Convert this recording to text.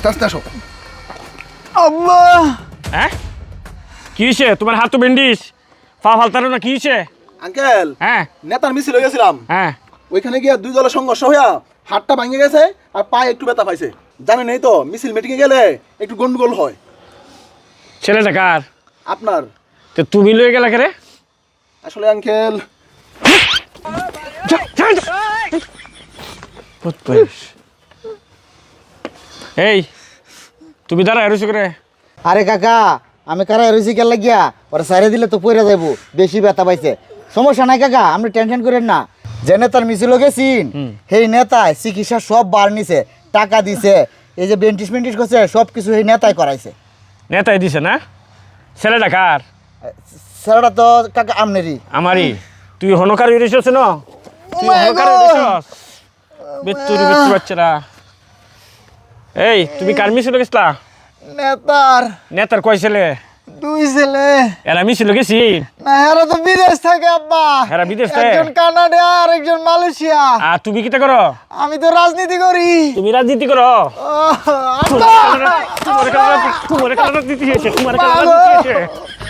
আস্তে আস্তে আসো। আব্বা হ্যাঁ কি হয়েছে তোমার হাত তো ব্যান্ডিজ পা ফালতারো না কি হয়েছে আঙ্কেল, হ্যাঁ নেতার মিছিল হয়ে গেছিলাম, হ্যাঁ ওইখানে গিয়ে দুই দলের সংঘর্ষ হইয়া হাতটা ভাঙে গেছে আর পায়ে একটু ব্যথা পাইছে। জানেন এই তো মিছিল মিটিংয়ে গেলে একটু গন্ডগোল হয়। ছেলেটা কার? আপনার। তো তুমি লয়ে গেলা কে? আসলে আঙ্কেল এই তুমি দাঁড়া এরোছো করে। আরে কাকা আমি কারা রয়েছি কেন লাগিয়া ওরা সাইরে দিলে তো পড়ে যাইব, বেশি ব্যথা পাইছে। সমস্যা নাই কাকা, আপনি টেনশন করেন না। যে নেতার মিছিল গেছিন সেই নেতায় চিকিৎসা সব বার নিছে, টাকা দিছে, এই যে বেন্টিস মেন্টিস করছে সব কিছু এই নেতাই করাইছে। নেতাই দিছে না? ছেলেটা কার? স্যারটা তো কাকা আমনেরই। আমারই। তুই হনকার হইছিস না? তুই হনকার হইছিস? বিচ্চুরি বিচ্চু বাচ্চারা। এই তুমি কার মিছিল গেছলা? নেতার নেতার কয় ছেলে? দুই ছেলে। এরা মিছিল গেছি? না এরা তো বিদেশ থাকে আব্বা। এরা বিদেশ থাকে? একজন কানাডা আর একজন মালয়েশিয়া। আর তুমি কিটা করো? আমি তো রাজনীতি করি। তুমি রাজনীতি করো? আব্বা তোমার কানাডা দিতে হয়েছে, তোমার কানাডা দিতে হয়েছে।